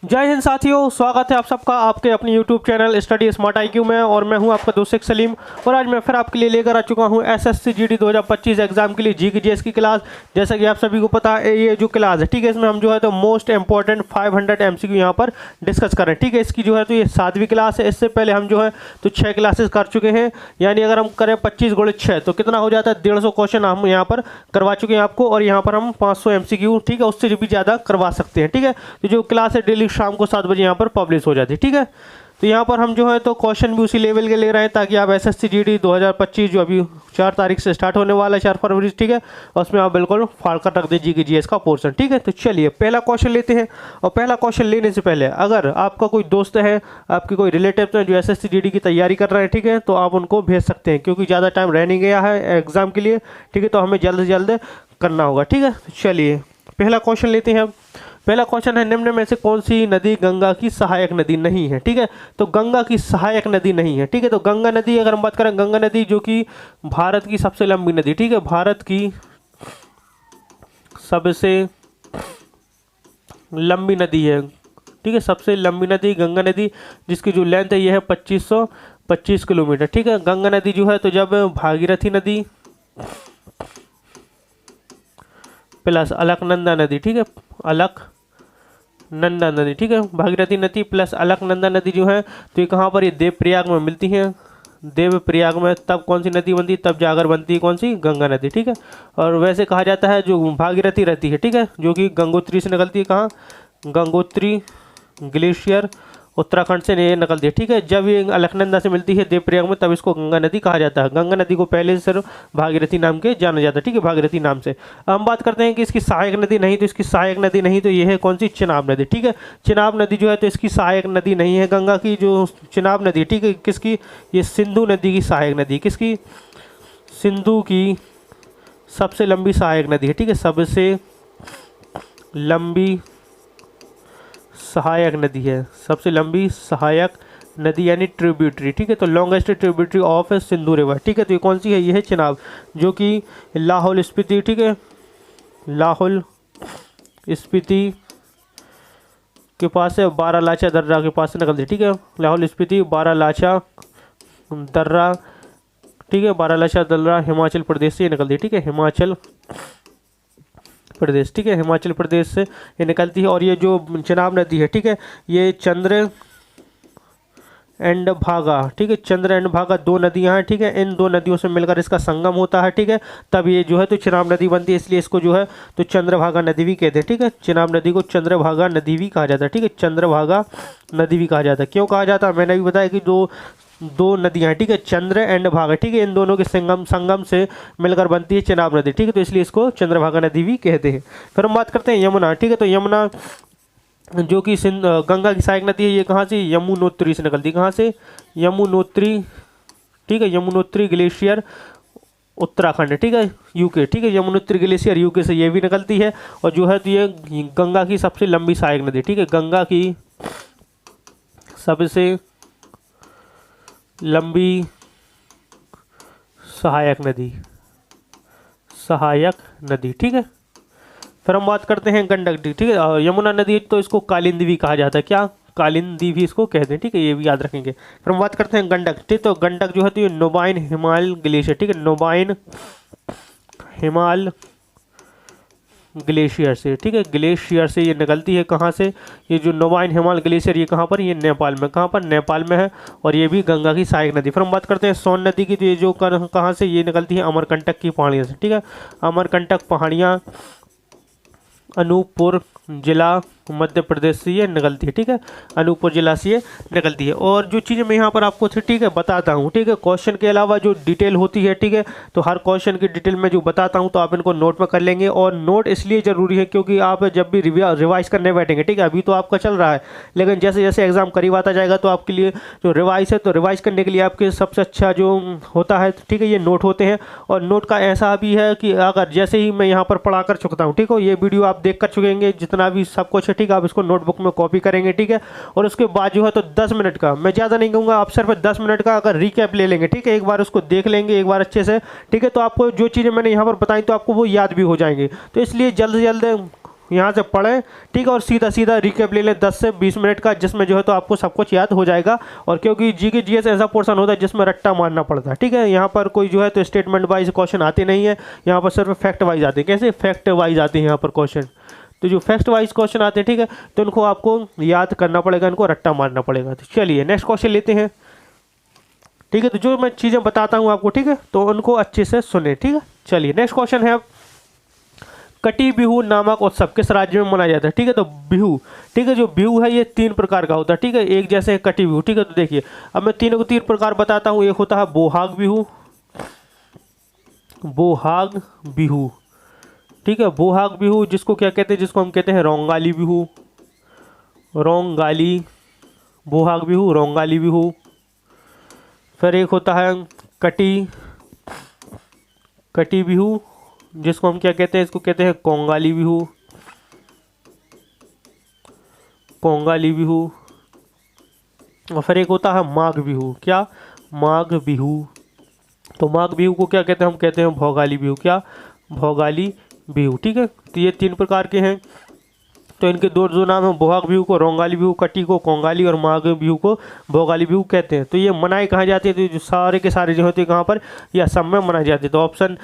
जय हिंद साथियों, स्वागत है आप सबका आपके अपने YouTube channel study smart IQ में। और मैं हूं आपका दोस्त शेख सलीम। और आज मैं फिर आपके लिए लेकर आ चुका हूं SSC GD 2025 एग्जाम के लिए जी के जीएस की क्लास। जैसा कि आप सभी को पता है ये जो क्लास है, ठीक है, इसमें हम जो है तो मोस्ट इंपॉर्टेंट 500 MCQ यहाँ पर डिस्कस करें। ठीक है, इसकी जो है तो ये 7वीं क्लास है। इससे पहले हम जो है तो 6 क्लासेस कर चुके हैं। यानी अगर हम करें 25 × 6 तो कितना हो जाता है, 150 क्वेश्चन हम यहाँ पर करवा चुके हैं आपको। और यहाँ पर हम 500 MCQ, ठीक है, उससे भी ज़्यादा करवा सकते हैं। ठीक है, तो जो क्लास है डेली शाम को 7 बजे यहाँ पर पब्लिश हो जाती है। ठीक है, तो यहाँ पर हम जो है तो क्वेश्चन भी उसी लेवल के ले रहे हैं ताकि आप SSC GD 2025 जो अभी 4 तारीख से स्टार्ट होने वाला है, 4 फरवरी, ठीक है, उसमें आप बिल्कुल फाड़ कर रख दीजिए कि जीएस का पोर्शन। ठीक है, तो चलिए पहला क्वेश्चन लेते हैं। और पहला क्वेश्चन लेने से पहले अगर आपका कोई दोस्त है, आपके कोई रिलेटिव है जो SSC GD की तैयारी कर रहे हैं, ठीक है, तो आप उनको भेज सकते हैं क्योंकि ज़्यादा टाइम रह नहीं गया है एग्ज़ाम के लिए। ठीक है, तो हमें जल्द से जल्द करना होगा। ठीक है, तो चलिए पहला क्वेश्चन लेते हैं। पहला क्वेश्चन है, निम्न में से कौन सी नदी गंगा की सहायक नदी नहीं है। ठीक है, तो गंगा की सहायक नदी नहीं है। ठीक है, तो गंगा नदी अगर हम बात करें, गंगा नदी जो कि भारत की सबसे लंबी नदी, ठीक है, भारत की सबसे लंबी नदी है। ठीक है, सबसे लंबी नदी गंगा नदी, जिसकी जो लेंथ है ये है 2525 किलोमीटर। ठीक है, गंगा नदी जो है तो जब भागीरथी नदी प्लस अलकनंदा नदी, ठीक है, अलकनंदा नदी, ठीक है, भागीरथी नदी प्लस अलकनंदा नदी जो है तो ये कहाँ पर, ये देवप्रयाग में मिलती हैं। देवप्रयाग में तब कौन सी नदी बनती है, तब जाकर बनती है कौन सी, गंगा नदी। ठीक है, और वैसे कहा जाता है जो भागीरथी रहती है, ठीक है, जो कि गंगोत्री से निकलती है, कहाँ, गंगोत्री ग्लेशियर उत्तराखंड से ये निकलती है। ठीक है, जब ये अलकनंदा से मिलती है देवप्रयाग में, तब इसको गंगा नदी कहा जाता है। गंगा नदी को पहले से सिर्फ भागीरथी नाम के जाना जाता है। ठीक है, भागीरथी नाम से। हम बात करते हैं कि इसकी सहायक नदी नहीं, तो इसकी सहायक नदी नहीं तो ये है कौन सी, चिनाब नदी। ठीक है, चिनाब नदी जो है तो इसकी सहायक नदी नहीं है गंगा की, जो चिनाब नदी, ठीक है, किसकी, ये सिंधु नदी की सहायक नदी। किसकी, सिंधु की सबसे लंबी सहायक नदी है। ठीक है, सबसे लंबी सहायक नदी है, सबसे लंबी सहायक नदी यानी ट्रिब्यूटरी। ठीक है, तो longest tributary of Sindhu river. ठीक है, तो ये कौन सी है, ये है चिनाब, जो कि लाहौल स्पीति, ठीक है, लाहौल स्पीति के पास है, बारालाचा दर्रा के पास से निकलती है। ठीक है, लाहौल स्पीति बारालाचा दर्रा, ठीक है, बारालाचा दर्रा हिमाचल प्रदेश से निकलती है। ठीक है, हिमाचल प्रदेश, ठीक है, हिमाचल प्रदेश से ये निकलती है। और ये जो चिनाब नदी है, ठीक है, ये चंद्र एंड भागा, ठीक है, चंद्र एंड भागा 2 नदियां हैं। ठीक है, इन 2 नदियों से मिलकर इसका संगम होता है। ठीक है, तब ये जो है तो चिनाब नदी बनती है, इसलिए इसको जो है तो चंद्रभागा नदी भी कहते हैं। ठीक है, चिनाब नदी को चंद्रभागा नदी भी कहा जाता है। ठीक है, चंद्रभागा नदी भी कहा जाता है। क्यों कहा जाता है, मैंने भी बताया कि दो नदियाँ हैं, ठीक है, चंद्र एंड भागा, ठीक है, इन दोनों के संगम से मिलकर बनती है चिनाब नदी। ठीक है, तो इसलिए इसको चंद्रभागा नदी भी कहते हैं। फिर हम बात करते हैं यमुना। ठीक है, तो यमुना जो कि गंगा की सहायक नदी है, ये कहाँ से, यमुनोत्री से निकलती है। कहाँ से, यमुनोत्री। ठीक है, यमुनोत्री ग्लेशियर उत्तराखंड, ठीक है, यूके। ठीक है, यमुनोत्री ग्लेशियर यूके से ये भी निकलती है। और जो है तो ये गंगा की सबसे लंबी सहायक नदी। ठीक है, गंगा की सबसे लंबी सहायक नदी, सहायक नदी। ठीक है, फिर हम बात करते हैं गंडक। ठीक है, यमुना नदी तो इसको कालिंदी भी कहा जाता है। क्या, कालिंदी भी इसको कहते हैं। ठीक है, ये भी याद रखेंगे। फिर हम बात करते हैं गंडक। ठीक, तो गंडक जो है तो ये नोबाइन हिमाल ग्लेशियर, ठीक है, नोबाइन हिमाल ग्लेशियर से, ठीक है, ग्लेशियर से ये निकलती है। कहाँ से, ये जो नोबाइन हिमाल ग्लेशियर, ये कहाँ पर, ये नेपाल में। कहाँ पर, नेपाल में है। और ये भी गंगा की सहायक नदी। फिर हम बात करते हैं सोन नदी की, तो ये जो कहाँ से ये निकलती है, अमरकंटक की पहाड़ियों से। ठीक है, अमरकंटक पहाड़ियाँ अनूपपुर जिला मध्य प्रदेश से ये निकलती है। ठीक है, अनूपपुर जिला से ये निकलती है। और जो चीज़ें मैं यहाँ पर आपको ठीक है बताता हूँ, ठीक है, क्वेश्चन के अलावा जो डिटेल होती है, ठीक है, तो हर क्वेश्चन की डिटेल में जो बताता हूँ तो आप इनको नोट में कर लेंगे। और नोट इसलिए ज़रूरी है क्योंकि आप जब भी रिवाइज करने बैठेंगे, ठीक है, अभी तो आपका चल रहा है, लेकिन जैसे जैसे एग्जाम करीब आता जाएगा तो आपके लिए जो रिवाइज है, तो रिवाइज करने के लिए आपके सबसे अच्छा जो होता है, ठीक है, ये नोट होते हैं। और नोट का ऐसा भी है कि अगर जैसे ही मैं यहाँ पर पढ़ा कर चुकता हूँ, ठीक हो, ये वीडियो आप देख कर चुकेंगे जितना भी सब कुछ, ठीक है, आप इसको नोटबुक में कॉपी करेंगे। ठीक है, और उसके बाद जो है तो 10 मिनट का, मैं ज़्यादा नहीं कहूँगा, आप सिर्फ 10 मिनट का अगर रिकैप ले लेंगे, ठीक है, एक बार उसको देख लेंगे एक बार अच्छे से, ठीक है, तो आपको जो चीज़ें मैंने यहाँ पर बताई तो आपको वो याद भी हो जाएंगी। तो इसलिए जल्द से जल्द यहाँ से पढ़ें, ठीक है, और सीधा सीधा रिकेप ले लें 10 से 20 मिनट का, जिसमें जो है तो आपको सब कुछ याद हो जाएगा। और क्योंकि जीके जीएस ऐसा पोर्शन होता है जिसमें रट्टा मारना पड़ता है, ठीक है। यहाँ पर कोई जो है तो स्टेटमेंट वाइज क्वेश्चन आते नहीं है, यहाँ पर सिर्फ फैक्ट वाइज आते हैं। कैसे फैक्ट वाइज आते हैं यहाँ पर क्वेश्चन, तो जो फैक्ट वाइज क्वेश्चन आते हैं, ठीक है, तो इनको आपको याद करना पड़ेगा, इनको रट्टा मारना पड़ेगा। तो चलिए नेक्स्ट क्वेश्चन लेते हैं, ठीक है। तो जो मैं चीज़ें बताता हूँ आपको, ठीक है, तो उनको अच्छे से सुने, ठीक है। चलिए नेक्स्ट क्वेश्चन है, कटी बिहू नामक उत्सव किस राज्य में मनाया जाता है, ठीक है। तो बिहू, ठीक है, जो बिहू है ये 3 प्रकार का होता है, ठीक है। एक जैसे है कटी बिहू, ठीक है। तो देखिए अब मैं तीनों को 3 प्रकार बताता हूँ। एक होता है बोहाग बिहू, बोहाग बिहू, ठीक है। बोहाग बिहू जिसको क्या कहते हैं, जिसको हम कहते हैं रोंगाली बिहू, रोंगाली, बोहाग बिहू, रोंगाली बिहू। फिर एक होता है कटी, कटी बिहू जिसको हम क्या कहते हैं, इसको कहते हैं कोंगाली बिहू, कोंगाली बिहू। और फिर एक होता है माघ बिहू, क्या, माघ बिहू। तो माघ बिहू को क्या कहते हैं, हम कहते हैं भोगाली बिहू, क्या, भोगाली बिहू, ठीक है। तो ये 3 प्रकार के हैं। तो इनके दो नाम हैं, बोहाग बिहू को रोंगाली बिहू, कटी को कोंगाली और माघ बिहू को भोगाली बिहू कहते हैं। तो ये मनाए कहाँ जाते हैं, तो जो सारे के सारे जो होते हैं कहाँ पर, ये असम में मनाए जाते हैं। तो ऑप्शन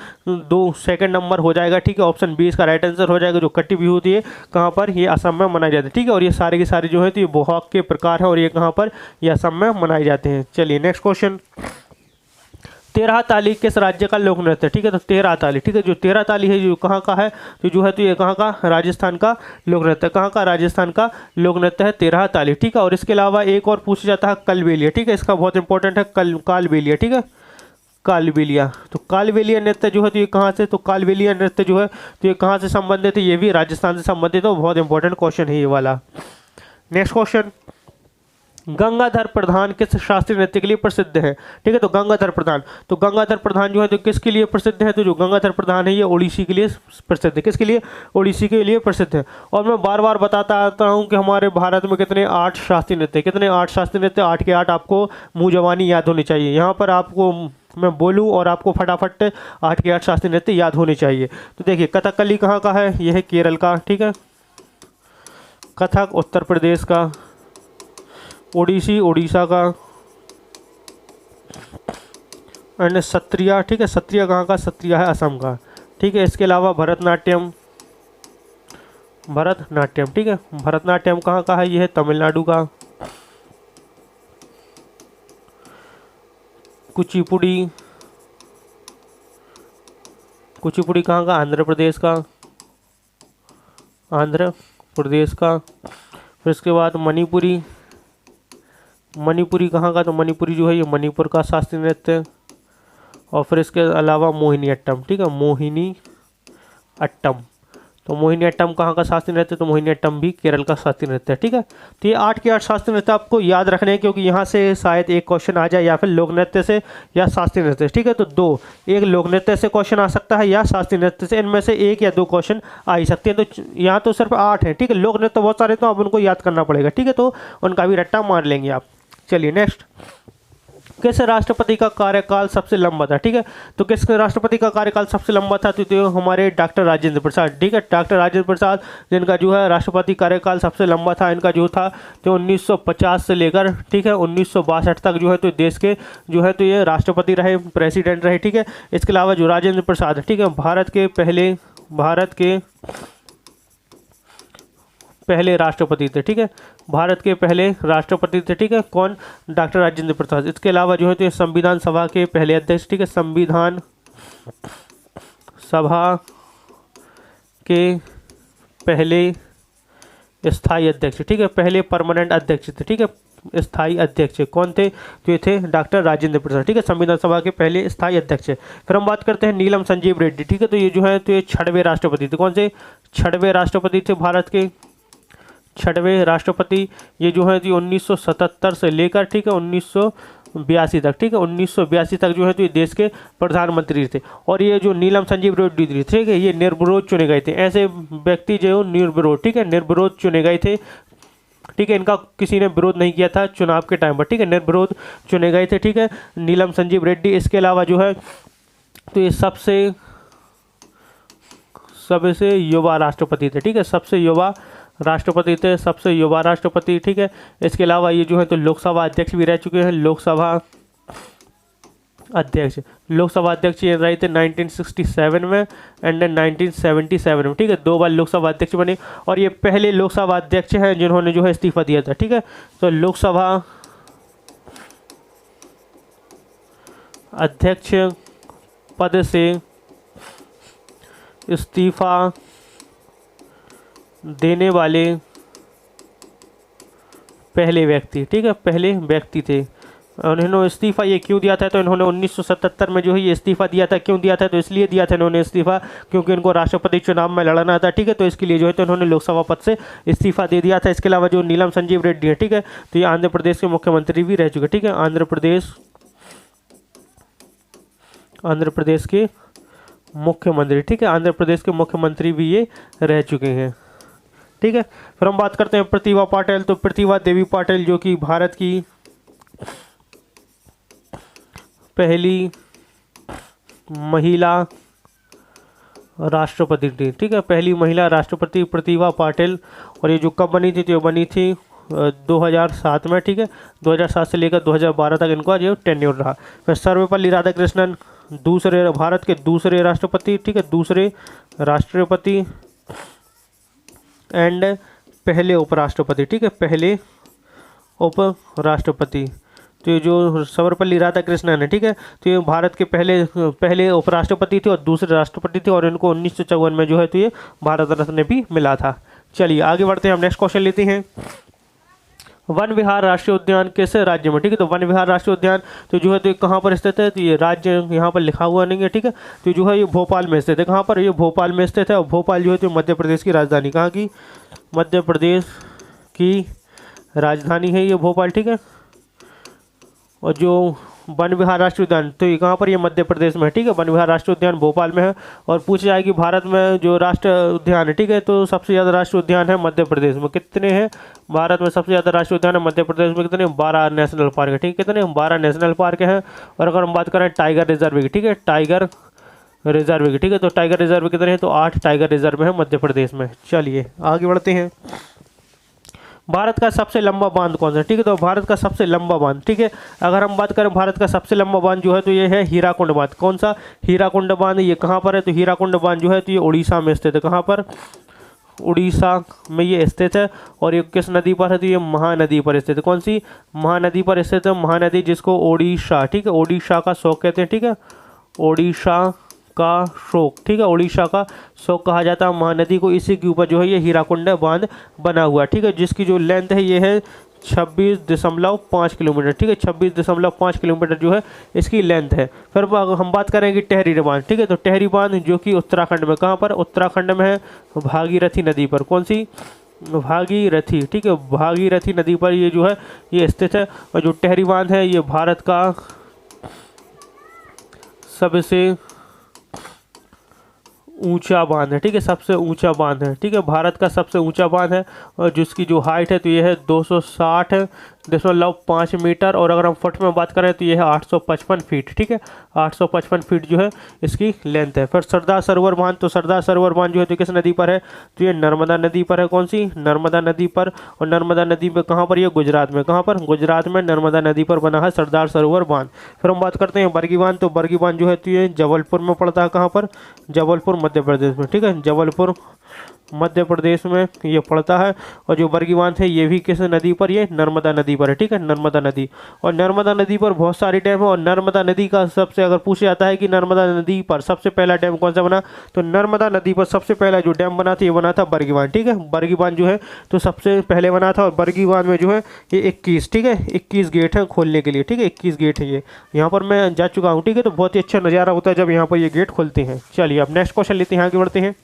2 सेकंड नंबर हो जाएगा, ठीक है। ऑप्शन 20 का राइट आंसर हो जाएगा। जो कटी बिहू होती है कहाँ पर, ये असम में मनाए जाते हैं, ठीक है। और ये सारे के सारे जो है तो ये बोहाग के प्रकार हैं और ये कहाँ पर, ये असम में मनाए जाते हैं। चलिए नेक्स्ट क्वेश्चन, 13 ताली किस राज्य का लोक नृत्य, ठीक है। तो 13 ताली, ठीक है, जो 13 ताली है जो कहाँ का है, तो जो है तो ये कहाँ का, राजस्थान का लोक नृत्य, कहाँ का, राजस्थान का लोक नृत्य है 13 ताली, ठीक है। और इसके अलावा एक और पूछा जाता है कालबेलिया, ठीक है, इसका बहुत इंपॉर्टेंट है कालबेलिया, ठीक है, कालबेलिया। तो कालबेलिया नृत्य जो है तो ये कहाँ से, तो कालबेलिया नृत्य जो है तो ये कहाँ से संबंधित है, ये भी राजस्थान से संबंधित है। बहुत इंपॉर्टेंट क्वेश्चन है ये वाला। नेक्स्ट क्वेश्चन, गंगाधर प्रधान किस शास्त्रीय नृत्य के लिए प्रसिद्ध है, ठीक है। तो गंगाधर प्रधान, तो गंगाधर प्रधान जो है तो किसके लिए प्रसिद्ध है, तो जो गंगाधर प्रधान है ये ओडिसी के लिए प्रसिद्ध है। किसके लिए, ओडिसी के लिए प्रसिद्ध है। और मैं बार बार बताता आता हूँ कि हमारे भारत में कितने 8 शास्त्रीय नृत्य, कितने 8 शास्त्रीय नृत्य, 8 के 8 आपको मुँह जबानी याद होनी चाहिए। यहाँ पर आपको मैं बोलूँ और आपको फटाफट 8 के 8 शास्त्रीय नृत्य याद होने चाहिए। तो देखिए कथकली कहाँ का है, यह है केरल का, ठीक है। कथक उत्तर प्रदेश का, ओडिसी उड़ीसा का, एंड सत्रिया, ठीक है, सत्रिया कहाँ का, सत्रिया है असम का, ठीक है। इसके अलावा भरतनाट्यम, भरतनाट्यम, ठीक है, भरतनाट्यम कहाँ का है, ये है तमिलनाडु का। कुचिपुड़ी, कुचिपुड़ी कहाँ का, आंध्र प्रदेश का, आंध्र प्रदेश का। फिर इसके बाद मणिपुरी, मणिपुरी कहाँ का, तो मणिपुरी जो है ये मणिपुर का शास्त्रीय नृत्य। और फिर इसके अलावा मोहिनी अट्टम, ठीक है, मोहिनी अट्टम। तो मोहिनी अट्टम कहाँ का शास्त्रीय नृत्य, तो मोहिनी अट्टम भी केरल का शास्त्रीय नृत्य है, ठीक है। तो ये 8 के 8 शास्त्रीय नृत्य आपको याद रखने हैं, क्योंकि यहाँ से शायद एक क्वेश्चन आ जाए, या फिर लोक नृत्य से या शास्त्रीय नृत्य से, ठीक है। तो 2, एक लोक नृत्य से क्वेश्चन आ सकता है या शास्त्रीय नृत्य से, इनमें से 1 या 2 क्वेश्चन आ ही सकते हैं। तो यहाँ तो सिर्फ 8 हैं, ठीक है। लोक नृत्य बहुत सारे, तो अब उनको याद करना पड़ेगा, ठीक है। तो उनका भी रट्टा मार लेंगे आप। चलिए नेक्स्ट, किस राष्ट्रपति का कार्यकाल सबसे लंबा था, ठीक है। तो किस राष्ट्रपति का कार्यकाल सबसे लंबा था, तो हमारे डॉक्टर राजेंद्र प्रसाद, ठीक है। डॉक्टर राजेंद्र प्रसाद जिनका जो है राष्ट्रपति कार्यकाल सबसे लंबा था, इनका जो था तो 1950 से लेकर, ठीक है, 1962 तक जो है तो देश के जो है तो ये राष्ट्रपति रहे, प्रेसिडेंट रहे, ठीक है। इसके अलावा जो राजेंद्र प्रसाद, ठीक है, भारत के पहले राष्ट्रपति थे, ठीक है, भारत के पहले राष्ट्रपति थे, ठीक है, कौन, डॉक्टर राजेंद्र प्रसाद। इसके अलावा जो है तो संविधान सभा के पहले अध्यक्ष, ठीक है, संविधान सभा के पहले स्थायी अध्यक्ष, ठीक है, पहले परमानेंट अध्यक्ष थे, ठीक है, स्थायी अध्यक्ष कौन थे, तो ये थे डॉक्टर राजेंद्र प्रसाद, ठीक है, संविधान सभा के पहले स्थायी अध्यक्ष। फिर हम बात करते हैं नीलम संजीव रेड्डी, ठीक है। तो ये जो है तो ये 6वें राष्ट्रपति थे, कौन से, 6वें राष्ट्रपति थे भारत के, 6वें राष्ट्रपति। ये जो है 1977 से लेकर, ठीक है, 1982 तक, ठीक है, 1982 तक जो है तो ये देश के प्रधानमंत्री थे। और ये जो नीलम संजीव रेड्डी थे, ठीक है, ये निर्विरोध चुने गए थे। ऐसे व्यक्ति जो निर्विरोध, ठीक है, निर्विरोध चुने गए थे, ठीक है, इनका किसी ने विरोध नहीं किया था चुनाव के टाइम पर, ठीक है, निर्विरोध चुने गए थे, ठीक है, नीलम संजीव रेड्डी। इसके अलावा जो है तो ये सबसे सबसे युवा राष्ट्रपति थे, ठीक है, सबसे युवा राष्ट्रपति थे, सबसे युवा राष्ट्रपति, ठीक है। इसके अलावा ये जो है तो लोकसभा अध्यक्ष भी रह चुके हैं, लोकसभा अध्यक्ष ये रहे थे 1967 में एंड 1977 में, ठीक है, 2 बार लोकसभा अध्यक्ष बने और ये पहले लोकसभा अध्यक्ष हैं जिन्होंने जो है इस्तीफा दिया था, ठीक है। तो लोकसभा अध्यक्ष पद से इस्तीफा देने वाले पहले व्यक्ति, ठीक है, पहले व्यक्ति थे। उन्होंने इस्तीफा ये क्यों दिया था, तो इन्होंने 1977 में जो है ये इस्तीफा दिया था। क्यों दिया था, तो इसलिए दिया था इन्होंने इस्तीफा क्योंकि इनको राष्ट्रपति चुनाव में लड़ना था, ठीक है। तो इसके लिए जो है तो इन्होंने लोकसभा पद से इस्तीफा दे दिया था। इसके अलावा जो नीलम संजीव रेड्डी है, ठीक है, तो ये आंध्र प्रदेश के मुख्यमंत्री भी रह चुके, ठीक है, आंध्र प्रदेश के मुख्यमंत्री, ठीक है, आंध्र प्रदेश के मुख्यमंत्री भी ये रह चुके हैं, ठीक है। फिर हम बात करते हैं प्रतिभा पाटिल। तो प्रतिभा देवी पाटिल जो कि भारत की पहली महिला राष्ट्रपति थी, ठीक है, पहली महिला राष्ट्रपति प्रतिभा पाटिल। और ये जो कब बनी थी, तो ये बनी थी 2007 में, ठीक है, 2007 से लेकर 2012 तक इनका जो टेन्योर रहा। फिर सर्वपल्ली राधाकृष्णन भारत के दूसरे राष्ट्रपति, ठीक है, दूसरे राष्ट्रपति एंड पहले उपराष्ट्रपति, ठीक है, पहले उपराष्ट्रपति। तो ये जो सर्वपल्ली राधाकृष्णन है, ठीक है, तो ये भारत के पहले उपराष्ट्रपति थे और दूसरे राष्ट्रपति थे और इनको 1954 में जो है तो ये भारत रत्न भी मिला था। चलिए आगे बढ़ते हैं, हम नेक्स्ट क्वेश्चन लेते हैं। वन विहार राष्ट्रीय उद्यान किस राज्य में, ठीक है, तो वन विहार राष्ट्रीय उद्यान तो जो है तो कहाँ पर स्थित है, तो ये राज्य यहाँ पर लिखा हुआ नहीं है, ठीक है, तो जो है ये भोपाल में स्थित है। कहाँ पर, ये भोपाल में स्थित है और भोपाल जो है तो मध्य प्रदेश की राजधानी, कहाँ की, मध्य प्रदेश की राजधानी है ये भोपाल, ठीक है। और जो वन विहार राष्ट्रीय उद्यान तो ये कहाँ पर, ये मध्य प्रदेश में है, ठीक है, वन विहार राष्ट्रीय उद्यान भोपाल में है। और पूछा जाए कि भारत में जो राष्ट्रीय उद्यान है, ठीक है, तो सबसे ज़्यादा राष्ट्रीय उद्यान है मध्य प्रदेश में। कितने हैं भारत में सबसे ज़्यादा राष्ट्रीय उद्यान है मध्य प्रदेश में, कितने, 12 नेशनल पार्क है, ठीक है, कितने, 12 नेशनल पार्क हैं। और अगर हम बात करें टाइगर रिजर्व की, ठीक है, टाइगर रिजर्व की, ठीक है, तो टाइगर रिजर्व कितने हैं, तो 8 टाइगर रिजर्व है मध्य प्रदेश में। चलिए आगे बढ़ते हैं। भारत का सबसे लंबा बांध कौन सा है, ठीक है, तो भारत का सबसे लंबा बांध, ठीक है, अगर हम बात करें भारत का सबसे लंबा बांध जो है तो ये है हीराकुंड बांध। कौन सा, हीराकुंड बांध, ये कहाँ पर है, तो हीराकुंड बांध जो है तो ये उड़ीसा में स्थित है। कहाँ पर, उड़ीसा में ये स्थित है। और ये किस नदी पर है, तो ये महानदी पर स्थित है। कौन सी, महानदी पर स्थित है, महानदी जिसको ओडिशा, ठीक है, ओडिशा का शोक कहते हैं, ठीक है, ओडिशा का शोक, ठीक है, उड़ीसा का शोक कहा जाता है महानदी को। इसी के ऊपर जो है ये हीराकुंड बांध बना हुआ है, ठीक है, जिसकी जो लेंथ है ये है 26.5 किलोमीटर, ठीक है, 26.5 किलोमीटर जो है इसकी लेंथ है। फिर हम बात करेंगे टेहरी बांध, ठीक है, तो टेहरी बांध जो कि उत्तराखंड में, कहाँ पर, उत्तराखंड में है, भागीरथी नदी पर। कौन सी, भागीरथी, ठीक है, भागीरथी नदी पर ये जो है ये स्थित है। और जो टेहरी बांध है ये भारत का सबसे ऊंचा बांध है, ठीक है, सबसे ऊंचा बांध है, ठीक है, भारत का सबसे ऊंचा बांध है। और जिसकी जो हाइट है तो ये है 260.5 मीटर। और अगर हम फुट में बात करें तो ये है 855 फीट, ठीक है, 855 फीट जो है इसकी लेंथ है। फिर सरदार सरोवर बांध, तो सरदार सरोवर बांध जो है तो किस नदी पर है, तो ये नर्मदा नदी पर है। कौन सी, नर्मदा नदी पर। और नर्मदा नदी पर कहाँ पर, ये गुजरात में। कहाँ पर, गुजरात में नर्मदा नदी पर बना है सरदार सरोवर बांध। फिर हम बात करते हैं बरगी बांध, तो बरगी बांध जो है तो ये जबलपुर में पड़ता है। कहाँ पर, जबलपुर मध्य प्रदेश में, ठीक है, जबलपुर मध्य प्रदेश में ये पड़ता है। और जो बरगी बांध है ये भी किस नदी पर, ये नर्मदा नदी पर है, ठीक है, नर्मदा नदी। और नर्मदा नदी पर बहुत सारे डैम है। और नर्मदा नदी का सबसे, अगर पूछा जाता है कि नर्मदा नदी पर सबसे पहला डैम कौन सा बना, तो नर्मदा नदी पर सबसे पहला जो डैम बना था ये बना था बरगी बांध, ठीक है, बरगी बांध जो है तो सबसे पहले बना था। और बरगी बांध में जो है ये 21, ठीक है, 21 गेट है खोलने के लिए, ठीक है, 21 गेट है ये। यहाँ पर मैं जा चुका हूँ, ठीक है, तो बहुत ही अच्छा नज़ारा होता है जब यहाँ पर ये गेट खुलते हैं। चलिए अब नेक्स्ट क्वेश्चन लेते हैं, आगे बढ़ते हैं।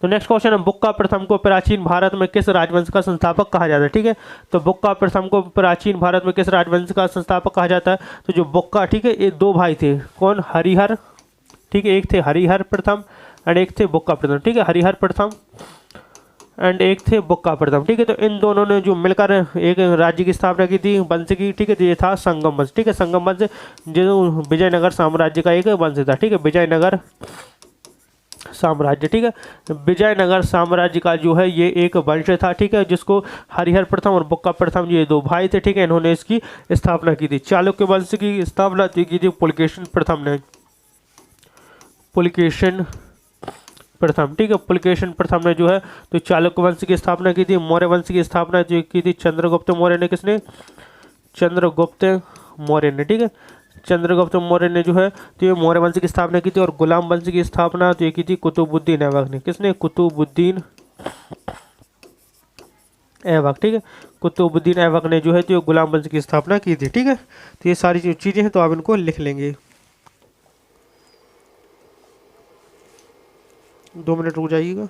तो नेक्स्ट क्वेश्चन है, बुक्का प्रथम को प्राचीन भारत में किस राजवंश का संस्थापक कहा जाता है, ठीक है, तो बुक्का प्रथम को प्राचीन भारत में किस राजवंश का संस्थापक कहा जाता है, तो जो बुक्का, ठीक है, ये 2 भाई थे। कौन, हरिहर, ठीक है, एक थे हरिहर प्रथम एंड एक थे बुक्का प्रथम, ठीक है, हरिहर प्रथम एंड एक थे बुक्का प्रथम, ठीक है। तो इन दोनों ने जो मिलकर एक राज्य की स्थापना की थी, वंश की, ठीक है, तो ये था संगम वंश, ठीक है, संगम वंश जो विजयनगर साम्राज्य का एक वंश था, ठीक है, विजयनगर साम्राज्य, ठीक है। विजयनगर साम्राज्य का जो है ये एक वंश था, ठीक है, जिसको हरिहर प्रथम और बुक्का प्रथम ये दो भाई थे, ठीक है। इन्होंने इसकी स्थापना की थी। चालुक्य वंश की स्थापना की थी पुलकेशिन प्रथम ने, पुलकेशिन प्रथम, ठीक है। पुलकेशिन प्रथम ने जो है तो चालुक्य वंश की स्थापना की थी। मौर्य वंश की स्थापना जो की थी चंद्रगुप्त मौर्य ने, किसने? चंद्रगुप्त मौर्य ने, ठीक है। चंद्रगुप्त मौर्य ने जो है तो ये मौर्य वंश की स्थापना की थी। और गुलाम वंश की स्थापना तो ये की थी कुतुबुद्दीन ऐबक ने, किसने? कुतुबुद्दीन ऐबक, ठीक है। कुतुबुद्दीन ऐबक ने जो है तो गुलाम वंश की स्थापना की थी, ठीक है। तो ये सारी जो चीज़ें हैं तो आप इनको लिख लेंगे। 2 मिनट रुक जाइएगा।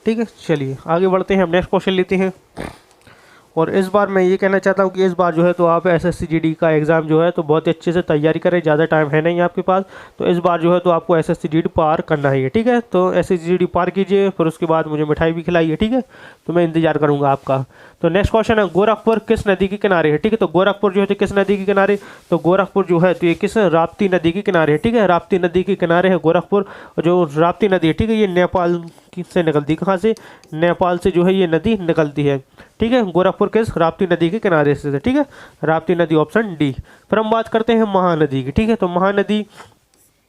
ठीक है, चलिए आगे बढ़ते हैं। हम नेक्स्ट क्वेश्चन लेते हैं। और इस बार मैं ये कहना चाहता हूँ कि इस बार जो है तो आप एसएससी जीडी का एग्ज़ाम जो है तो बहुत अच्छे से तैयारी करें। ज़्यादा टाइम है नहीं आपके पास, तो इस बार जो है तो आपको एसएससी जीडी पार करना है, ठीक है। तो एसएससी जीडी पार कीजिए, फिर उसके बाद मुझे मिठाई भी खिलाइए, ठीक है। तो मैं इंतजार करूँगा आपका। तो नेक्स्ट क्वेश्चन है, गोरखपुर किस नदी के किनारे है, ठीक है। तो गोरखपुर जो है तो किस नदी के किनारे? तो गोरखपुर जो है तो ये किस? राप्ती नदी के किनारे है, ठीक है। राप्ती नदी के किनारे है गोरखपुर। और जो राप्ती नदी है, ठीक है, ये नेपाल से निकलती, कहाँ से? नेपाल से जो है ये नदी निकलती है, ठीक है। गोरखपुर किस? राप्ती नदी के किनारे से, ठीक है। राप्ती नदी, ऑप्शन डी। फिर हम बात करते हैं महानदी की, ठीक है। तो महानदी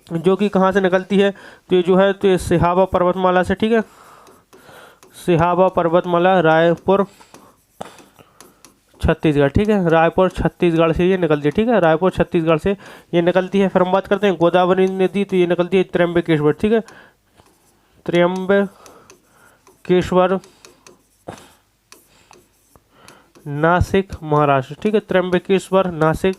जो कि कहाँ से निकलती है? तो ये जो है तो ये सिहावा पर्वतमाला से, ठीक है। सिहावा पर्वतमाला, रायपुर छत्तीसगढ़, ठीक है। रायपुर छत्तीसगढ़ से ये निकलती है, ठीक है। रायपुर छत्तीसगढ़ से ये निकलती है। फिर हम बात करते हैं गोदावरी नदी, तो ये निकलती है त्र्यंबकेश्वर, ठीक है। त्र्यंबकेश्वर, नासिक, महाराष्ट्र, ठीक है। त्र्यंबकेश्वर, नासिक,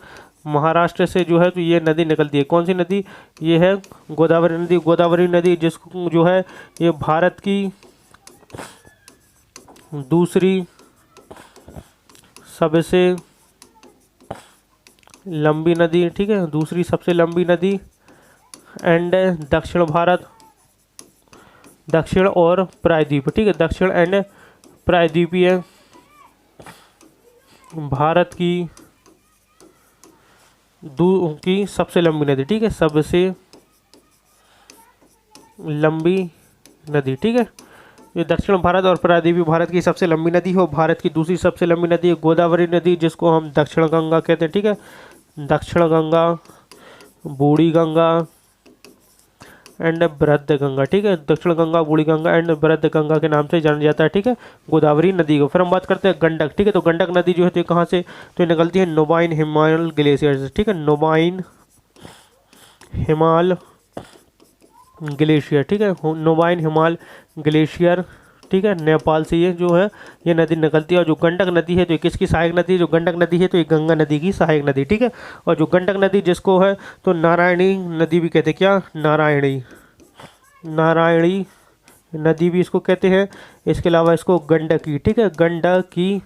महाराष्ट्र से जो है तो ये नदी निकलती है। कौन सी नदी? ये है गोदावरी नदी। गोदावरी नदी जिसको जो है ये भारत की दूसरी सबसे लंबी नदी, ठीक है। दूसरी सबसे लंबी नदी एंड दक्षिण भारत, दक्षिण और प्रायद्वीप, ठीक है। दक्षिण एंड प्रायद्वीपीय भारत की सबसे लंबी नदी, ठीक है। सबसे लंबी नदी, ठीक है। ये दक्षिण भारत और प्रायद्वीपीय भारत की सबसे लंबी नदी हो। भारत की दूसरी सबसे लंबी नदी है गोदावरी नदी, जिसको हम दक्षिण गंगा कहते हैं, ठीक है। दक्षिण गंगा, बूढ़ी गंगा एंड बृहद गंगा, ठीक है। दक्षिण गंगा, बूढ़ी गंगा एंड बृहद गंगा के नाम से जाना जाता है, ठीक है, गोदावरी नदी को। फिर हम बात करते हैं गंडक, ठीक है। तो गंडक नदी जो है तो कहाँ से? तो ये निकलती है नोबाइन हिमाल ग्लेशियर से, ठीक है। नोबाइन हिमाल ग्लेशियर, ठीक है। नोबाइन हिमाल ग्लेशियर, ठीक है, नेपाल से ये जो है ये नदी निकलती है। और जो गंडक नदी है तो ये किसकी सहायक नदी है? जो गंडक नदी है तो ये गंगा नदी की सहायक नदी, ठीक है। और जो गंडक नदी जिसको है तो नारायणी नदी भी कहते हैं, क्या? नारायणी, नारायणी नदी भी इसको कहते हैं। इसके अलावा इसको गंडकी, ठीक है, गंडकी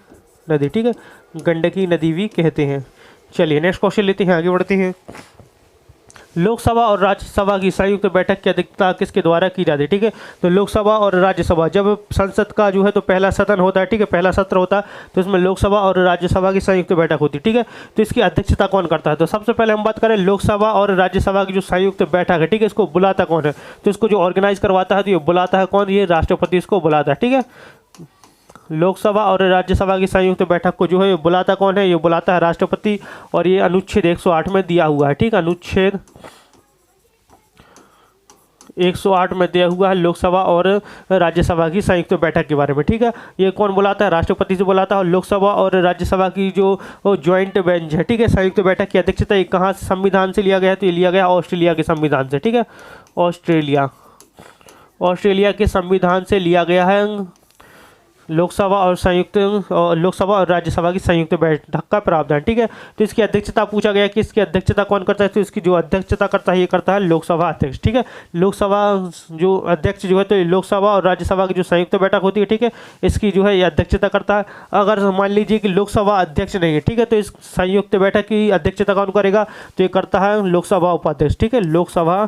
नदी, ठीक है, गंडकी नदी भी कहते हैं। चलिए नेक्स्ट क्वेश्चन लेते हैं, आगे बढ़ते हैं। लोकसभा और राज्यसभा की संयुक्त बैठक की अध्यक्षता किसके द्वारा की जाती है, ठीक है। तो लोकसभा और राज्यसभा, जब संसद का जो है तो पहला सदन होता है, ठीक है, पहला सत्र होता है, तो इसमें लोकसभा और राज्यसभा की संयुक्त बैठक होती है, ठीक है। तो इसकी अध्यक्षता कौन करता है? तो सबसे पहले हम बात करें लोकसभा और राज्यसभा की जो संयुक्त बैठक है, ठीक है, इसको बुलाता कौन है? तो इसको जो ऑर्गेनाइज करवाता है तो ये बुलाता है कौन? ये राष्ट्रपति इसको बुलाता है, ठीक है। लोकसभा और राज्यसभा की संयुक्त बैठक को जो है ये बुलाता कौन है? ये बुलाता है राष्ट्रपति। और ये अनुच्छेद 108 में दिया हुआ है, ठीक है, अनुच्छेद 108 में दिया हुआ है लोकसभा और राज्यसभा की संयुक्त बैठक के बारे में, ठीक है। ये कौन बुलाता है? राष्ट्रपति से बुलाता है। और लोकसभा और राज्यसभा की जो ज्वाइंट बेंच है, ठीक है, संयुक्त बैठक की अध्यक्षता ये कहाँ से संविधान से लिया गया है? तो ये लिया गया ऑस्ट्रेलिया के संविधान से, ठीक है। ऑस्ट्रेलिया के संविधान से लिया गया है लोकसभा और राज्यसभा की संयुक्त बैठक का प्रावधान, ठीक है। तो इसकी अध्यक्षता पूछा गया कि इसकी अध्यक्षता कौन करता है? तो इसकी जो अध्यक्षता करता है ये करता है लोकसभा अध्यक्ष, ठीक है। लोकसभा जो अध्यक्ष जो है तो लोकसभा और राज्यसभा की जो संयुक्त बैठक होती है, ठीक है, इसकी जो है ये अध्यक्षता करता है। अगर मान लीजिए कि लोकसभा अध्यक्ष नहीं है, ठीक है, तो इस संयुक्त बैठक की अध्यक्षता कौन करेगा? तो ये करता है लोकसभा उपाध्यक्ष, ठीक है, लोकसभा,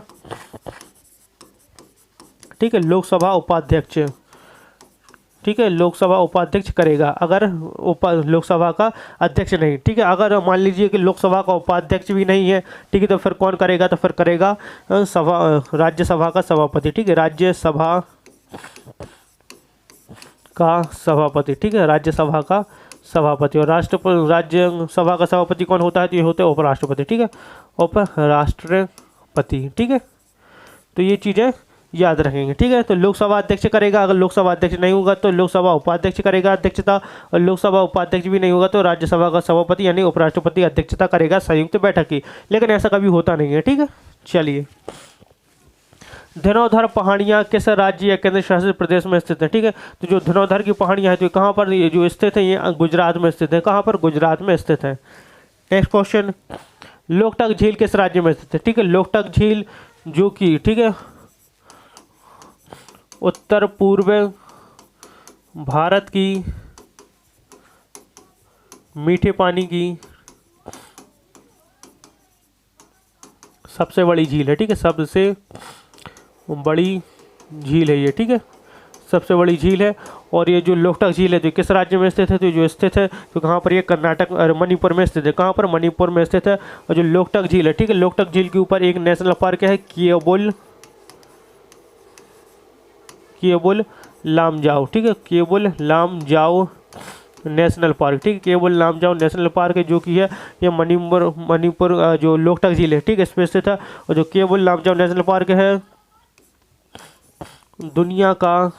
ठीक है, लोकसभा उपाध्यक्ष, ठीक है, लोकसभा उपाध्यक्ष करेगा, अगर लोकसभा का अध्यक्ष नहीं, ठीक है। अगर मान लीजिए कि लोकसभा का उपाध्यक्ष भी नहीं है, ठीक है, तो फिर कौन करेगा, तो फिर करेगा राज्यसभा का सभापति, ठीक है, राज्यसभा का सभापति, ठीक है, राज्यसभा का सभापति। और राज्यसभा का सभापति कौन होता है, तो ये होते हैं उपराष्ट्रपति, ठीक है, उपराष्ट्रपति, ठीक है। तो ये चीज़ें याद रखेंगे, ठीक है। तो लोकसभा अध्यक्ष करेगा, अगर लोकसभा अध्यक्ष नहीं होगा तो लोकसभा उपाध्यक्ष करेगा अध्यक्षता, और लोकसभा उपाध्यक्ष भी नहीं होगा तो राज्यसभा का सभापति यानी उपराष्ट्रपति अध्यक्षता करेगा संयुक्त बैठक की, लेकिन ऐसा कभी होता नहीं है, ठीक है। चलिए, धनोधर पहाड़ियाँ किस राज्य या केंद्र शासित प्रदेश में स्थित है, ठीक है। तो जो धनोधर की पहाड़ियाँ हैं तो कहाँ पर ये जो स्थित है, ये गुजरात में स्थित है। कहाँ पर, गुजरात में स्थित है। नेक्स्ट क्वेश्चन, लोकटक झील किस राज्य में स्थित है, ठीक है। लोकटक झील जो कि, ठीक है, उत्तर पूर्व भारत की मीठे पानी की सबसे बड़ी झील है, ठीक है, सबसे बड़ी झील है ये, ठीक है, सबसे बड़ी झील है। और ये जो लोकटक झील है तो किस राज्य में स्थित है, तो जो स्थित है तो कहाँ पर, ये कर्नाटक और मणिपुर में स्थित है। कहाँ पर, मणिपुर में स्थित है। और जो लोकटक झील है, ठीक है, लोकटक झील के ऊपर एक नेशनल पार्क है, केवुल लामजाओ, ठीक है, केवुल लामजाओ नेशनल पार्क, ठीक है, केवुल लामजाओ नेशनल पार्क है, जो कि है ये मणिपुर जो लोकटक झील है, ठीक है, इस पर स्थित है। और जो केवुल लामजाओ नेशनल पार्क है दुनिया का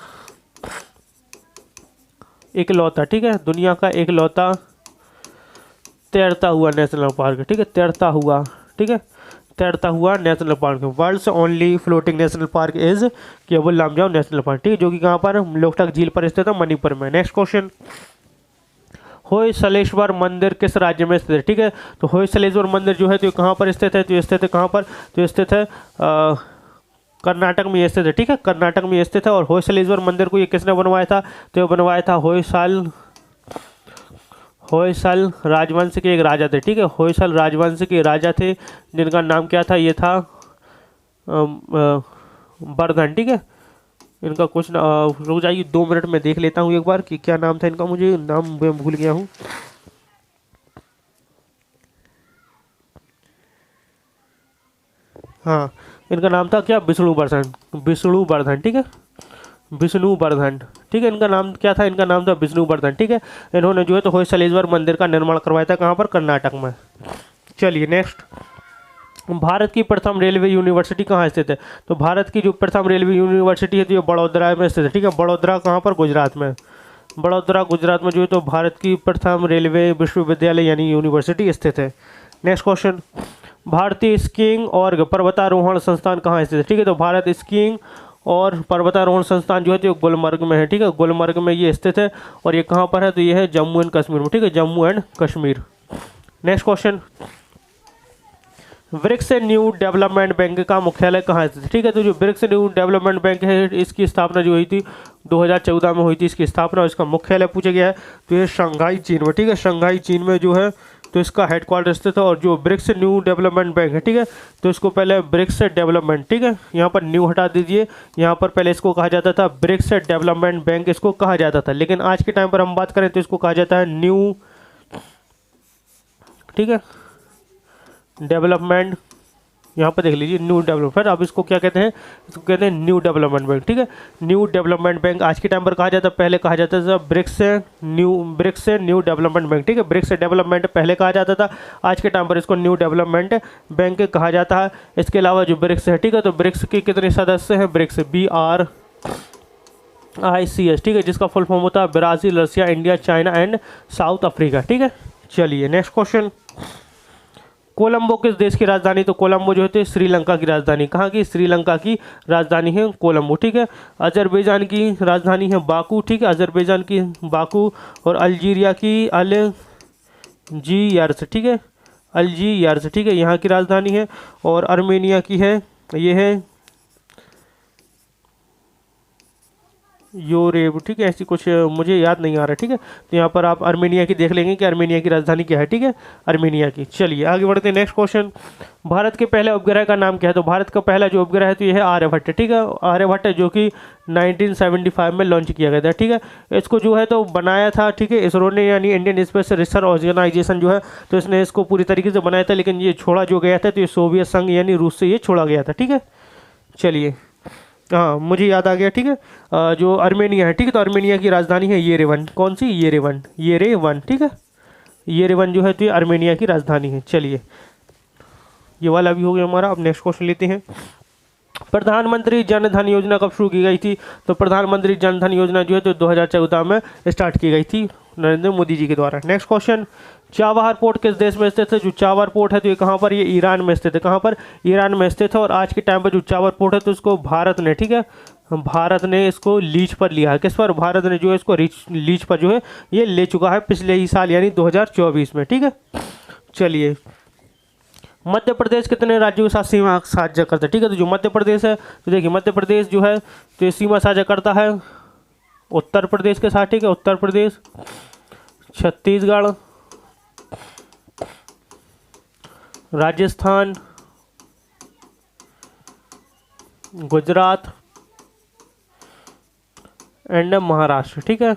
इकलौता, ठीक है, दुनिया का इकलौता तैरता हुआ नेशनल पार्क है, ठीक है, तैरता हुआ, ठीक है, तैरता हुआ नेशनल पार्क है। World's only floating national park is Keibul Lamjao national park, ठीक है, जो कि कहाँ पर, लोकटक झील पर स्थित है, मणिपुर में। नेक्स्ट क्वेश्चन, होयसलेश्वर मंदिर किस राज्य में स्थित है, ठीक है। तो होयसलेश्वर मंदिर जो है तो कहाँ पर स्थित है, तो स्थित है कहाँ पर, तो स्थित है कर्नाटक में स्थित है, ठीक है, कर्नाटक में स्थित है। और होयसलेश्वर मंदिर को ये किसने बनवाया था, तो ये बनवाया था होयसल राजवंश के एक राजा थे, ठीक है, होयसल राजवंश के राजा थे, जिनका नाम क्या था, ये था वर्धन, ठीक है। इनका कुछ रुक जाइए 2 मिनट में देख लेता हूँ एक बार कि क्या नाम था इनका, मुझे नाम मैं भूल गया हूँ। हाँ, इनका नाम था क्या, विष्णुवर्धन, ठीक है, विष्णुवर्धन, ठीक है, इनका नाम क्या था, इनका नाम था विष्णुवर्धन, ठीक है। इन्होंने जो है तो होयसलेश्वर मंदिर का निर्माण करवाया था, कहाँ पर, कर्नाटक में। चलिए नेक्स्ट, भारत की प्रथम रेलवे यूनिवर्सिटी कहाँ स्थित है, तो भारत की जो प्रथम रेलवे यूनिवर्सिटी है तो ये बड़ौदरा में स्थित है, ठीक है, बड़ौदरा कहाँ पर, गुजरात में। बड़ौदरा गुजरात में जो है तो भारत की प्रथम रेलवे विश्वविद्यालय यानी यूनिवर्सिटी स्थित है। नेक्स्ट क्वेश्चन, भारतीय स्कीइंग और पर्वतारोहण संस्थान कहाँ स्थित है, ठीक है। तो भारत स्कीइंग और पर्वतारोहण संस्थान जो है तो गुलमर्ग में है, ठीक है, गुलमर्ग में ये स्थित है। और ये कहाँ पर है, तो ये है जम्मू एंड कश्मीर में, ठीक है, Jammu and Kashmir. Next question, BRICS New Development Bank का मुख्यालय कहाँ स्थित है, ठीक है। तो जो ब्रिक्स न्यू डेवलपमेंट बैंक है इसकी स्थापना जो हुई थी 2014 में हुई थी इसकी स्थापना, और इसका मुख्यालय पूछा गया है तो ये शंघाई चीन में, ठीक है, शंघाई चीन में जो है तो इसका हेडक्वार्टर स्थित है। और जो ब्रिक्स न्यू डेवलपमेंट बैंक है, ठीक है, तो इसको पहले ब्रिक्स डेवलपमेंट, ठीक है, यहाँ पर न्यू हटा दीजिए, यहाँ पर पहले इसको कहा जाता था ब्रिक्स डेवलपमेंट बैंक इसको कहा जाता था, लेकिन आज के टाइम पर हम बात करें तो इसको कहा जाता है न्यू, ठीक है, डेवलपमेंट, यहाँ पर देख लीजिए न्यू डेवलपमेंट। अब इसको क्या कहते हैं, इसको कहते हैं न्यू डेवलपमेंट बैंक, ठीक है, न्यू डेवलपमेंट बैंक आज के टाइम पर कहा जाता है, पहले कहा जाता था ब्रिक्स न्यू डेवलपमेंट बैंक, ठीक है, ब्रिक्स डेवलपमेंट पहले कहा जाता था, आज के टाइम पर इसको न्यू डेवलपमेंट बैंक कहा जाता है। इसके अलावा जो ब्रिक्स है, ठीक है, तो ब्रिक्स के कितने सदस्य हैं, ब्रिक्स BRICS, ठीक है, जिसका फुल फॉर्म होता है Brazil, Russia, India, China and south Africa, ठीक है। चलिए नेक्स्ट क्वेश्चन, कोलंबो किस देश की राजधानी, तो कोलंबो जो है श्रीलंका की राजधानी, कहाँ की, श्रीलंका की राजधानी है कोलंबो, ठीक है। अजरबैजान की राजधानी है बाकू, ठीक है, अजरबैजान की बाकू। और अल्जीरिया की अल्जीयर्स, ठीक है, अल्जीयर्स, ठीक है, यहाँ की राजधानी है। और अर्मेनिया की है ये है योरेव, ठीक है, ऐसी कुछ मुझे याद नहीं आ रहा, ठीक है। तो यहाँ पर आप अर्मेनिया की देख लेंगे कि अर्मेनिया की राजधानी क्या है, ठीक है, अर्मेनिया की। चलिए आगे बढ़ते हैं। नेक्स्ट क्वेश्चन, भारत के पहले उपग्रह का नाम क्या है? तो भारत का पहला जो उपग्रह है तो यह है आर्यभट्ट, ठीक है, आर्यभट्ट है, जो कि 1975 में लॉन्च किया गया था, ठीक है। इसको जो है तो बनाया था, ठीक है, इसरो ने, यानी इंडियन स्पेस रिसर्च ऑर्गेनाइजेशन जो है, तो इसने इसको पूरी तरीके से बनाया था, लेकिन ये छोड़ा जो गया था तो ये सोवियत संघ यानी रूस से ये छोड़ा गया था, ठीक है। चलिए, हाँ मुझे याद आ गया, ठीक है, जो अर्मेनिया है, ठीक है, तो अर्मेनिया की राजधानी है येरेवन। कौन सी? येरेवन, येरेवन, ठीक है, येरेवन जो है तो ये अर्मेनिया की राजधानी है। चलिए, ये वाला भी हो गया हमारा। अब नेक्स्ट क्वेश्चन लेते हैं। प्रधानमंत्री जन धन योजना कब शुरू की गई थी? तो प्रधानमंत्री जन धन योजना जो है तो 2014 में स्टार्ट की गई थी नरेंद्र मोदी जी के द्वारा। नेक्स्ट क्वेश्चन, चाबहार पोर्ट किस देश में स्थित है? जो चाबहार पोर्ट है तो ये कहाँ पर? ये ईरान में स्थित है। कहाँ पर? ईरान में स्थित है। और आज के टाइम पर जो चाबहार पोर्ट है तो इसको भारत ने, ठीक है, भारत ने इसको लीज पर लिया है। किस पर? भारत ने जो है इसको लीज पर जो है ये ले चुका है पिछले ही साल यानी 2024 में, ठीक है। चलिए, मध्य प्रदेश कितने राज्यों के साथ सीमा साझा करता है? ठीक है, तो जो मध्य प्रदेश है तो देखिए मध्य प्रदेश जो है तो ये सीमा साझा करता है उत्तर प्रदेश के साथ, ठीक है, उत्तर प्रदेश, छत्तीसगढ़, राजस्थान, गुजरात एंड महाराष्ट्र, ठीक है।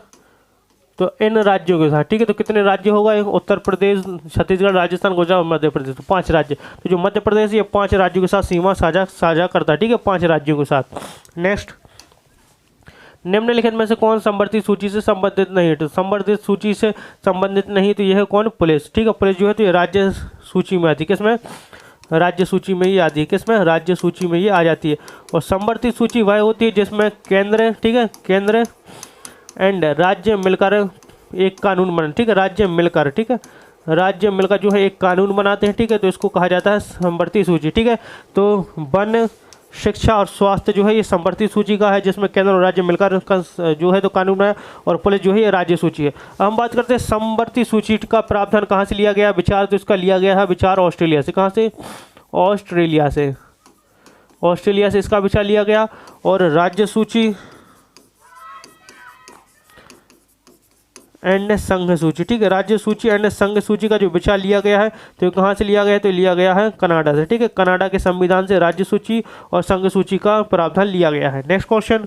तो इन राज्यों के साथ, ठीक है, तो कितने राज्य होगा? उत्तर प्रदेश, छत्तीसगढ़, राजस्थान, गुजरात और मध्य प्रदेश, तो 5 राज्य। तो जो मध्य प्रदेश ये 5 राज्यों के साथ सीमा साझा करता है, ठीक है, 5 राज्यों के साथ। नेक्स्ट, निम्नलिखित में से कौन संवर्धित सूची से संबंधित नहीं है? तो संवर्धित सूची से संबंधित नहीं तो यह है कौन? पुलिस, ठीक है, पुलिस जो है तो ये राज्य सूची में आती है। किसमें? राज्य सूची में ही आती है। किसमें? राज्य सूची में ये आ जाती है। और संवर्धित सूची वह होती है जिसमें केंद्र, ठीक है, केंद्र एंड राज्य मिलकर एक कानून बना, ठीक है, राज्य मिलकर, ठीक है, राज्य मिलकर जो है एक कानून बनाते हैं, ठीक है, तो इसको कहा जाता है संवर्धित सूची, ठीक है। तो वन, शिक्षा और स्वास्थ्य जो है ये संवर्धित सूची का है, जिसमें केंद्र और राज्य मिलकर जो है तो कानून बनाया। और पुलिस जो है ये राज्य सूची है। अब हम बात करते हैं संवर्धित सूची का प्रावधान कहाँ से लिया गया विचार? तो इसका लिया गया है विचार ऑस्ट्रेलिया से। कहाँ से? ऑस्ट्रेलिया से, ऑस्ट्रेलिया से इसका विचार लिया गया। और राज्य सूची एंड संघ सूची, ठीक है, राज्य सूची एंड संघ सूची का जो विचार लिया गया है तो कहाँ से लिया गया है? तो लिया गया है कनाडा से, ठीक है, कनाडा के संविधान से राज्य सूची और संघ सूची का प्रावधान लिया गया है। नेक्स्ट क्वेश्चन,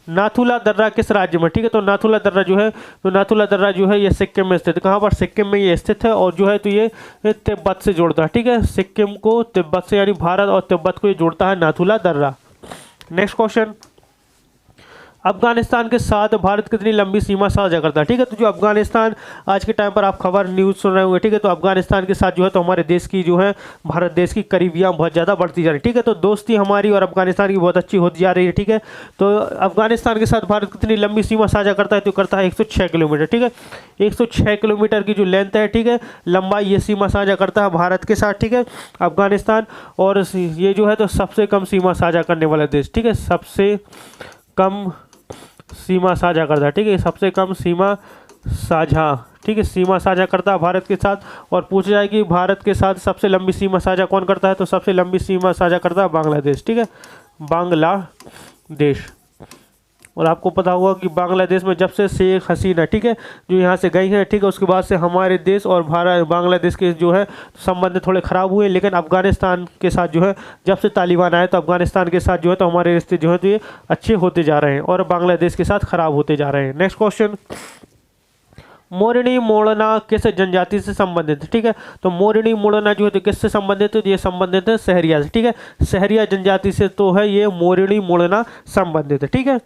नाथुला दर्रा किस राज्य में? ठीक है, तो नाथुला दर्रा जो है तो नाथुला दर्रा जो है ये सिक्किम में स्थित है। कहाँ पर? सिक्किम में ये स्थित है। और जो है तो ये तिब्बत से जोड़ता है, ठीक है, सिक्किम को तिब्बत से, यानी भारत और तिब्बत को ये जोड़ता है नाथुला दर्रा। नेक्स्ट क्वेश्चन, अफगानिस्तान के साथ भारत कितनी लंबी सीमा साझा करता है? ठीक है, तो जो अफगानिस्तान आज के टाइम पर आप खबर न्यूज़ सुन रहे होंगे, ठीक है, तो अफगानिस्तान के साथ जो है तो हमारे देश की जो है भारत देश की करीबियाँ बहुत ज़्यादा बढ़ती जा रही है, ठीक है, तो दोस्ती हमारी और अफगानिस्तान की बहुत अच्छी होती जा रही है, ठीक है। तो अफगानिस्तान के साथ भारत कितनी लंबी सीमा साझा करता है? तो करता है 106 किलोमीटर, ठीक है, 106 किलोमीटर की जो लेंथ है, ठीक है, लंबाई, ये सीमा साझा करता है भारत के साथ, ठीक है, अफगानिस्तान। और ये जो है तो सबसे कम सीमा साझा करने वाला देश, ठीक है, सबसे कम सीमा साझा करता है, ठीक है, सबसे कम सीमा साझा, ठीक है, सीमा साझा करता है भारत के साथ। और पूछा जाए कि भारत के साथ सबसे लंबी सीमा साझा कौन करता है? तो सबसे लंबी सीमा साझा करता है बांग्लादेश, ठीक है, बांग्लादेश। और आपको पता होगा कि बांग्लादेश में जब से शेख हसीना, ठीक है, जो यहाँ से गई है, ठीक है, उसके बाद से हमारे देश और बांग्लादेश के जो है संबंध थोड़े ख़राब हुए। लेकिन अफगानिस्तान के साथ जो है जब से तालिबान आए तो अफगानिस्तान के साथ जो है तो हमारे रिश्ते जो है तो ये अच्छे होते जा रहे हैं और बांग्लादेश के साथ ख़राब होते जा रहे हैं। नेक्स्ट क्वेश्चन, मोरनी मोड़ना किस जनजाति से संबंधित है? ठीक है, तो मोरनी मोड़ना जो है तो किससे संबंधित है? ये संबंधित है सहरिया से, ठीक है, सहरिया जनजाति से तो है ये मोरनी मोड़ना संबंधित है, ठीक है।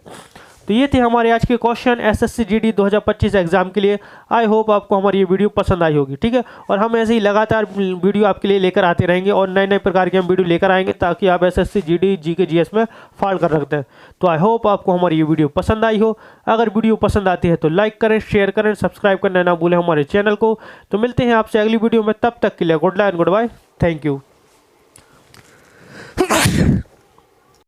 तो ये थे हमारे आज के क्वेश्चन एसएससी जीडी 2025 एग्जाम के लिए। आई होप आपको हमारी ये वीडियो पसंद आई होगी, ठीक है, और हम ऐसे ही लगातार वीडियो आपके लिए लेकर आते रहेंगे और नए नए प्रकार के हम वीडियो लेकर आएंगे ताकि आप एसएससी जीडी जीके जीएस में फाड़ कर रखते हैं। तो आई होप आपको हमारी ये वीडियो पसंद आई हो। अगर वीडियो पसंद आती है तो लाइक करें, शेयर करें, सब्सक्राइब करना ना भूलें हमारे चैनल को। तो मिलते हैं आपसे अगली वीडियो में, तब तक के लिए गुड बाय, थैंक यू।